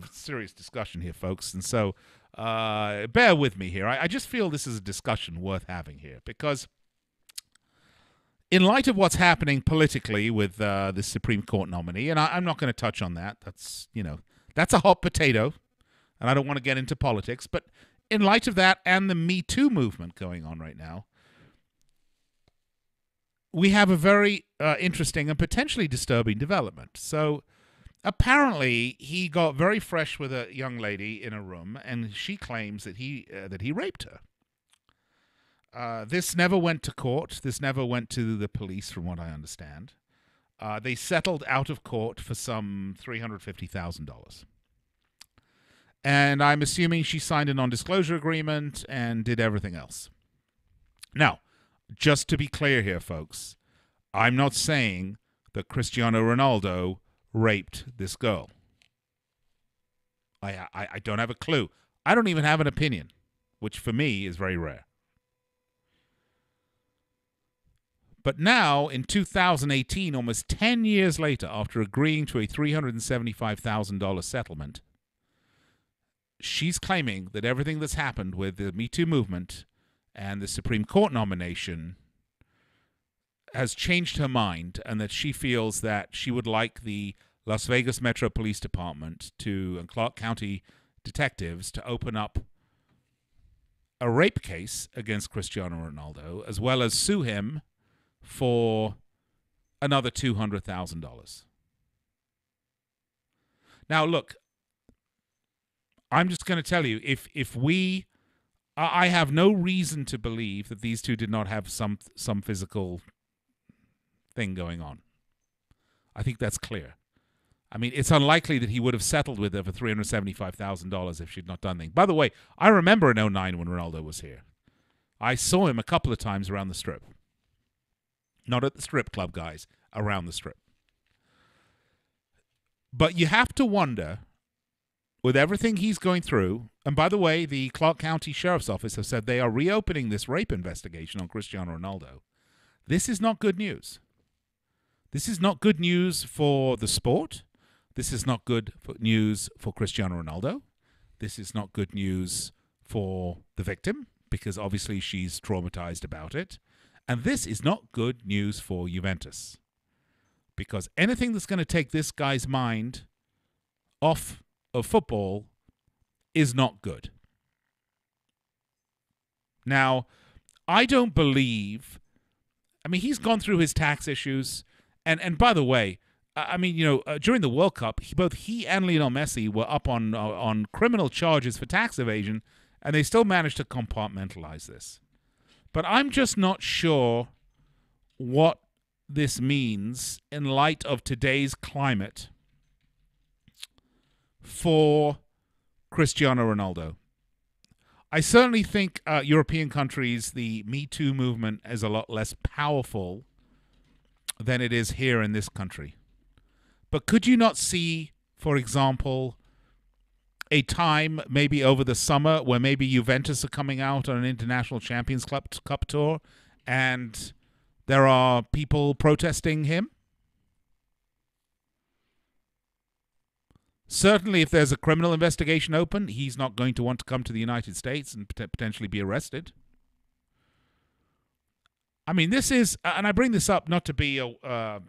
K: discussion here, folks, and so bear with me here. I just feel this is a discussion worth having here because in light of what's happening politically with the Supreme Court nominee, and I'm not going to touch on that. That's a hot potato, and I don't want to get into politics. But in light of that and the Me Too movement going on right now, we have a very interesting and potentially disturbing development. So apparently he got very fresh with a young lady in a room, and she claims that he raped her. This never went to court. This never went to the police, from what I understand. They settled out of court for some $350,000. And I'm assuming she signed a non-disclosure agreement and did everything else. Now, just to be clear here, folks, I'm not saying that Cristiano Ronaldo raped this girl. I don't have a clue. I don't even have an opinion, which for me is very rare. But now, in 2018, almost 10 years later, after agreeing to a $375,000 settlement, she's claiming that everything that's happened with the Me Too movement and the Supreme Court nomination has changed her mind, and that she feels that she would like the Las Vegas Metro Police Department and Clark County detectives to open up a rape case against Cristiano Ronaldo, as well as sue him for another $200,000. Now, look, I'm just going to tell you, I have no reason to believe that these two did not have some physical thing going on. I think that's clear. I mean, it's unlikely that he would have settled with her for $375,000 if she'd not done anything. By the way, I remember in 2009 when Ronaldo was here. I saw him a couple of times around the Strip. Not at the strip club, guys, around the Strip. But you have to wonder, with everything he's going through, and by the way, the Clark County Sheriff's Office have said they are reopening this rape investigation on Cristiano Ronaldo. This is not good news. This is not good news for the sport. This is not good news for Cristiano Ronaldo. This is not good news for the victim, because obviously she's traumatized about it. And this is not good news for Juventus, because anything that's going to take this guy's mind off of football is not good. Now, I don't believe, I mean, he's gone through his tax issues. And by the way, I mean, during the World Cup, both he and Lionel Messi were up on criminal charges for tax evasion, and they still managed to compartmentalize this. But I'm just not sure what this means in light of today's climate for Cristiano Ronaldo. I certainly think European countries, the Me Too movement is a lot less powerful than it is here in this country. But could you not see, for example, a time maybe over the summer where maybe Juventus are coming out on an International Champions Cup tour and there are people protesting him? Certainly, if there's a criminal investigation open, he's not going to want to come to the United States and potentially be arrested. I mean, this is, and I bring this up not to be a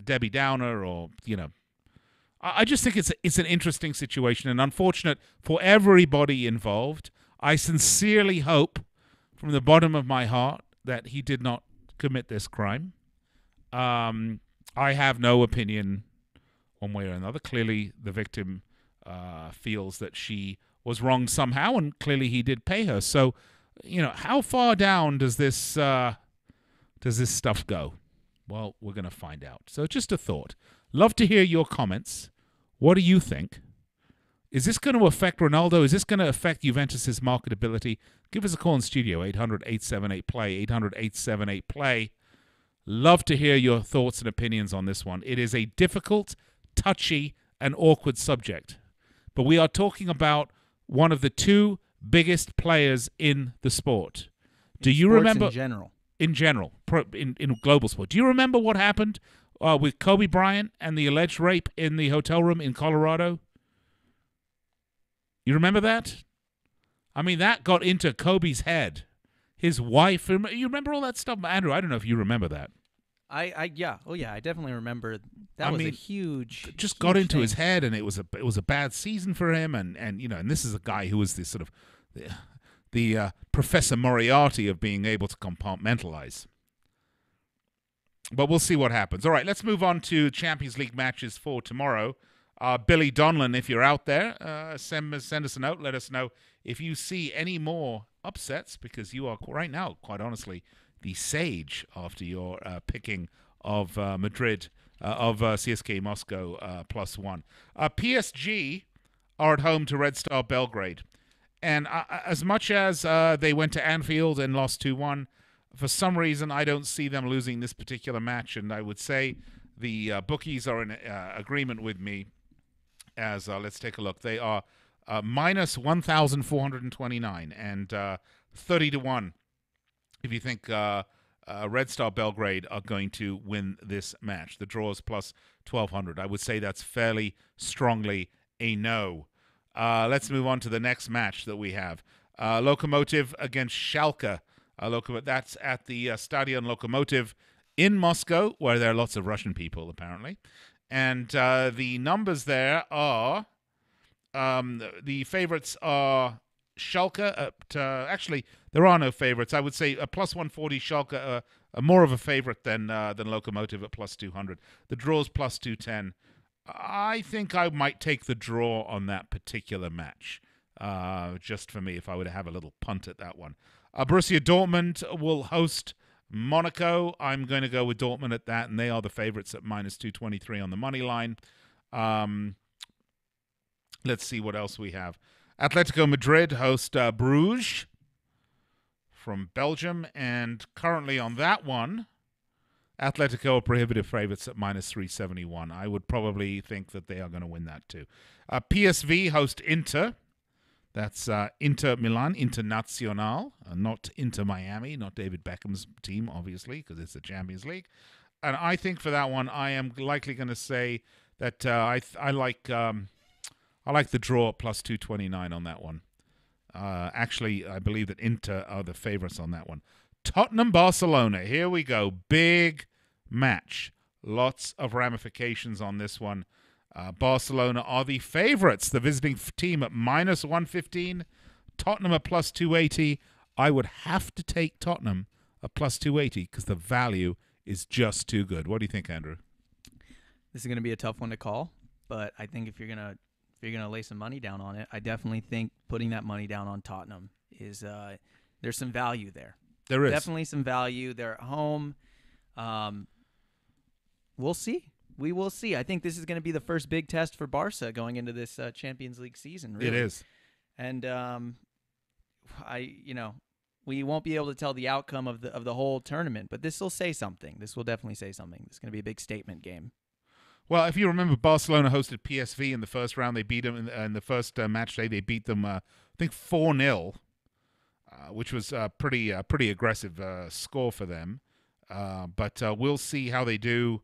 K: Debbie Downer or, I just think it's an interesting situation and unfortunate for everybody involved. I sincerely hope from the bottom of my heart that he did not commit this crime. I have no opinion one way or another. Clearly, the victim feels that she was wronged somehow, and clearly he did pay her. So, how far down does this stuff go? Well, we're going to find out. So just a thought. Love to hear your comments. What do you think? Is this going to affect Ronaldo? Is this going to affect Juventus's marketability? Give us a call in studio, 800-878-PLAY, 800-878-PLAY. Love to hear your thoughts and opinions on this one. It is a difficult, touchy, and awkward subject. But we are talking about one of the two biggest players in the sport. Do you remember? In general, in global sport. Do you remember what happened with Kobe Bryant and the alleged rape in the hotel room in Colorado? You remember that? I mean, that got into Kobe's head. His wife, you remember all that stuff? Andrew, I don't know if you remember that.
Q: Yeah. Oh, yeah, I definitely remember. That was a huge
K: just got into
Q: thing.
K: his head, and it was a bad season for him, and this is a guy who was this sort of the Professor Moriarty of being able to compartmentalize. But we'll see what happens. All right, let's move on to Champions League matches for tomorrow. Billy Donlan, if you're out there, send us a note. Let us know if you see any more upsets, because you are right now, quite honestly, the sage after your picking of Madrid, of CSKA Moscow +1. PSG are at home to Red Star Belgrade. And as much as they went to Anfield and lost 2-1, for some reason I don't see them losing this particular match. And I would say the bookies are in agreement with me as, let's take a look, they are minus 1,429 and 30-1 if you think Red Star Belgrade are going to win this match. The draw is plus 1,200. I would say that's fairly strongly a no. Let's move on to the next match that we have. Lokomotiv against Schalke. That's at the Stadion Lokomotiv in Moscow, where there are lots of Russian people, apparently. And the numbers there are, the favorites are Schalke. Actually, there are no favorites. I would say a plus 140 Schalke, are more of a favorite than Lokomotiv at plus 200. The draw's plus 210. I think I might take the draw on that particular match, just for me, if I were to have a little punt at that one. Borussia Dortmund will host Monaco. I'm going to go with Dortmund at that, and they are the favorites at minus 223 on the money line. Let's see what else we have. Atletico Madrid host Bruges from Belgium, and currently on that one, Atletico are prohibitive favorites at minus 371. I would probably think that they are going to win that too. PSV host Inter. That's Inter Milan, Internacional, not Inter Miami, not David Beckham's team, obviously, because it's the Champions League. And I think for that one, I am likely going to say that I like the draw at plus 229 on that one. Actually, I believe that Inter are the favorites on that one. Tottenham-Barcelona. Here we go. Big match. Lots of ramifications on this one. Barcelona are the favorites. The visiting team at minus 115. Tottenham at plus 280. I would have to take Tottenham at plus 280 because the value is just too good. What do you think, Andrew?
Q: This is going to be a tough one to call, but I think if you're gonna lay some money down on it, I definitely think putting that money down on Tottenham is there's some value there.
K: There is
Q: definitely some value. They're at home. We'll see. We will see. I think this is going to be the first big test for Barca going into this Champions League season. Really.
K: It is,
Q: and we won't be able to tell the outcome of the whole tournament, but this will say something. This will definitely say something. It's going to be a big statement game.
K: Well, if you remember, Barcelona hosted PSV in the first round. They beat them in the first match day. They beat them, I think, 4-0, which was a pretty aggressive score for them. But we'll see how they do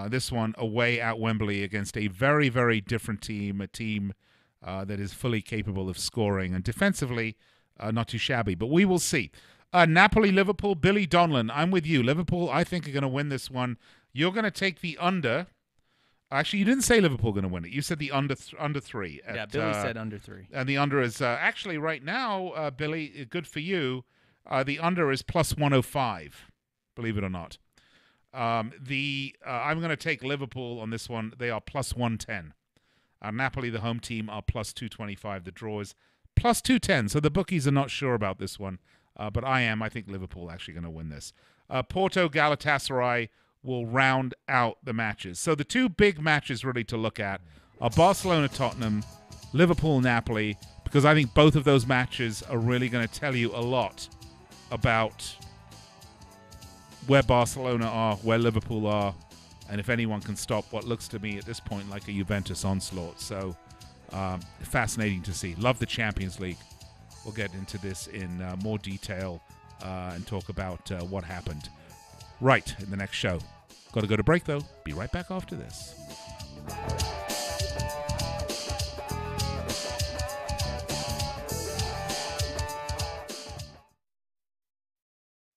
K: this one away at Wembley against a very, very different team, a team that is fully capable of scoring and defensively not too shabby. But we will see. Napoli-Liverpool, Billy Donlan, I'm with you. Liverpool, I think, are going to win this one. You're going to take the under. Actually, you didn't say Liverpool going to win it. You said the under 3.
Q: Yeah, Billy said under 3.
K: And the under is actually right now, Billy, good for you. The under is plus 105, believe it or not. I'm going to take Liverpool on this one. They are plus 110. Napoli, the home team, are plus 225. The draw is plus 210. So the bookies are not sure about this one, but I am. I think Liverpool actually going to win this. Porto, Galatasaray will round out the matches. So the two big matches really to look at are Barcelona-Tottenham, Liverpool-Napoli, because I think both of those matches are really going to tell you a lot about where Barcelona are, where Liverpool are, and if anyone can stop what looks to me at this point like a Juventus onslaught. So fascinating to see. Love the Champions League. We'll get into this in more detail and talk about what happened right in the next show. Got to go to break, though. Be right back after this.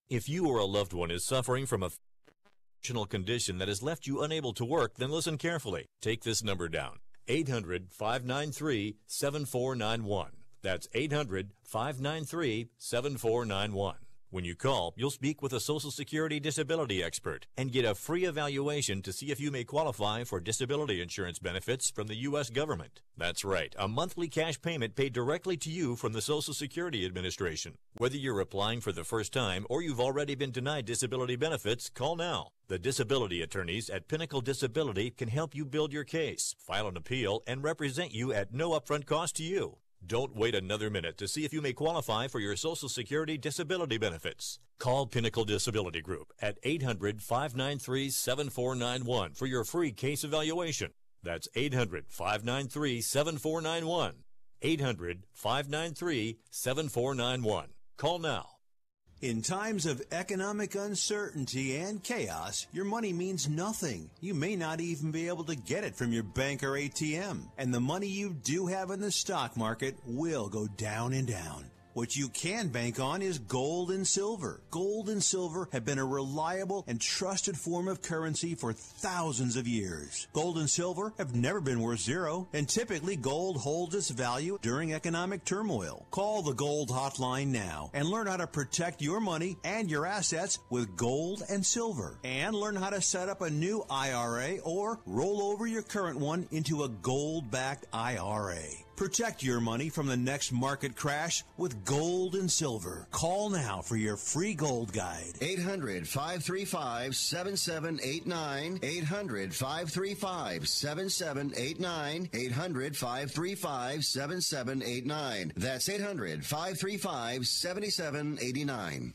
P: If you or a loved one is suffering from a functional condition that has left you unable to work, then listen carefully. Take this number down. 800-593-7491. That's 800-593-7491. When you call, you'll speak with a Social Security disability expert and get a free evaluation to see if you may qualify for disability insurance benefits from the U.S. government. That's right, a monthly cash payment paid directly to you from the Social Security Administration. Whether you're applying for the first time or you've already been denied disability benefits, call now. The disability attorneys at Pinnacle Disability can help you build your case, file an appeal, and represent you at no upfront cost to you. Don't wait another minute to see if you may qualify for your Social Security disability benefits. Call Pinnacle Disability Group at 800-593-7491 for your free case evaluation. That's 800-593-7491. 800-593-7491. Call now.
R: In times of economic uncertainty and chaos, your money means nothing. You may not even be able to get it from your bank or ATM. And the money you do have in the stock market will go down and down. What you can bank on is gold and silver. Gold and silver have been a reliable and trusted form of currency for thousands of years. Gold and silver have never been worth zero, and typically gold holds its value during economic turmoil. Call the Gold Hotline now and learn how to protect your money and your assets with gold and silver. And learn how to set up a new IRA or roll over your current one into a gold-backed IRA. Protect your money from the next market crash with gold and silver. Call now for your free gold guide.
O: 800-535-7789. 800-535-7789. 800-535-7789. That's 800-535-7789.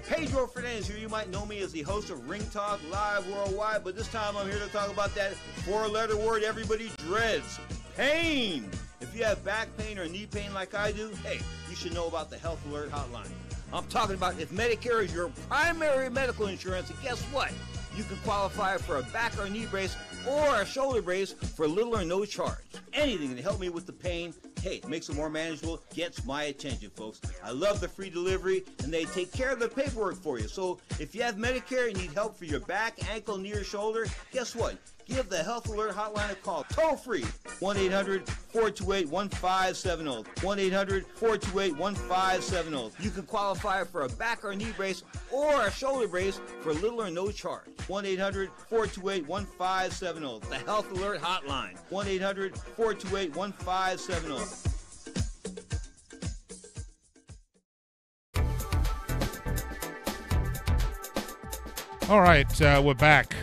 F: Pedro Fernandez here. You might know me as the host of Ring Talk Live Worldwide, but this time I'm here to talk about that four-letter word everybody dreads, pain. If you have back pain or knee pain like I do, hey, you should know about the Health Alert Hotline. I'm talking about if Medicare is your primary medical insurance, and guess what? You can qualify for a back or knee brace or a shoulder brace for little or no charge. Anything to help me with the pain, hey, makes it more manageable, gets my attention, folks. I love the free delivery, and they take care of the paperwork for you. So if you have Medicare and need help for your back, ankle, knee, or shoulder, guess what? Give the Health Alert Hotline a call, toll free, 1-800-428-1570. 1-800-428-1570. You can qualify for a back or knee brace or a shoulder brace for little or no charge. 1-800-428-1570. The Health Alert Hotline, 1-800-428-1570.
K: All right, we're back.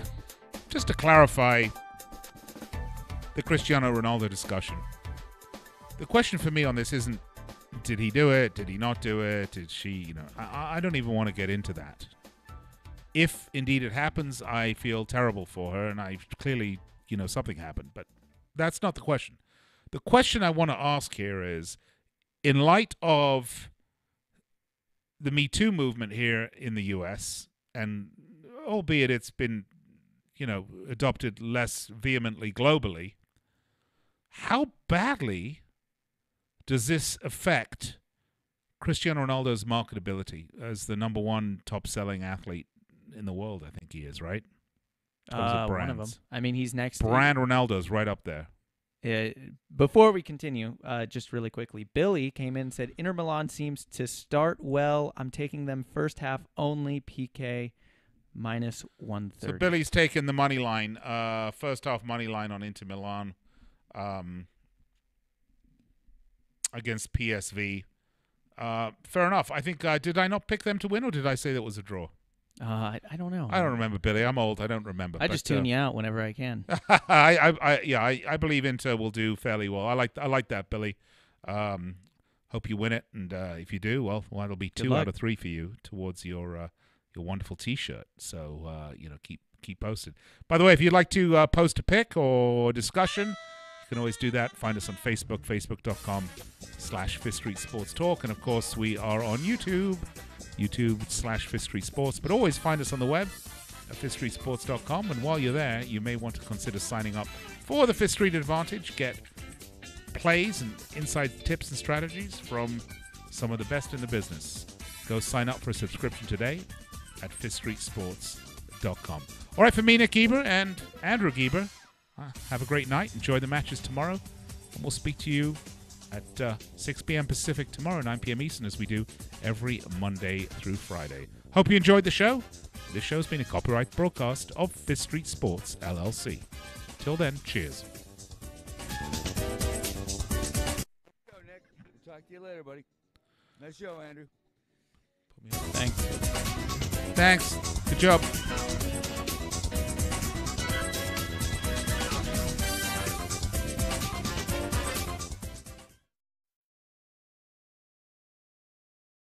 K: Just to clarify the Cristiano Ronaldo discussion, the question for me on this isn't, did he do it? Did he not do it? Did she, I don't even want to get into that. If indeed it happens, I feel terrible for her, and I clearly, something happened, but that's not the question. The question I want to ask here is, in light of the Me Too movement here in the U.S., and albeit it's been adopted less vehemently globally, how badly does this affect Cristiano Ronaldo's marketability as the number one top-selling athlete in the world? I think he is, right?
Q: One of them. I mean, he's next.
K: Brand Ronaldo's right up there.
Q: Before we continue, just really quickly, Billy came in and said, Inter Milan seems to start well. I'm taking them first half only, PK minus 130.
K: So Billy's taken the money line, first half money line on Inter Milan against PSV. Fair enough. I think, did I not pick them to win, or did I say that was a draw?
Q: I don't know.
K: I don't remember, Billy. I'm old. I don't remember.
Q: I just tune you out whenever I can.
K: I believe Inter will do fairly well. I like that, Billy. Hope you win it, and if you do, well, it'll be 2 out of 3 for you towards your wonderful T-shirt. So keep posted. By the way, if you'd like to post a pic or discussion, you can always do that. Find us on Facebook, facebook.com/Fifth Street Sports Talk, and of course we are on YouTube, YouTube/Fifth Street Sports. But always find us on the web at fifthstreetsports.com. And while you're there, you may want to consider signing up for the Fifth Street Advantage. Get plays and inside tips and strategies from some of the best in the business. Go sign up for a subscription today at fifthstreetsports.com. All right, for me, Nick Geber and Andrew Geber, have a great night. Enjoy the matches tomorrow. And we'll speak to you at 6 p.m. Pacific tomorrow, 9 p.m. Eastern, as we do every Monday through Friday. Hope you enjoyed the show. This show's been a copyright broadcast of Fifth Street Sports, LLC. Till then, cheers.
A: Go, Nick. Talk to you later, buddy. Nice show, Andrew.
K: Thanks. Good job.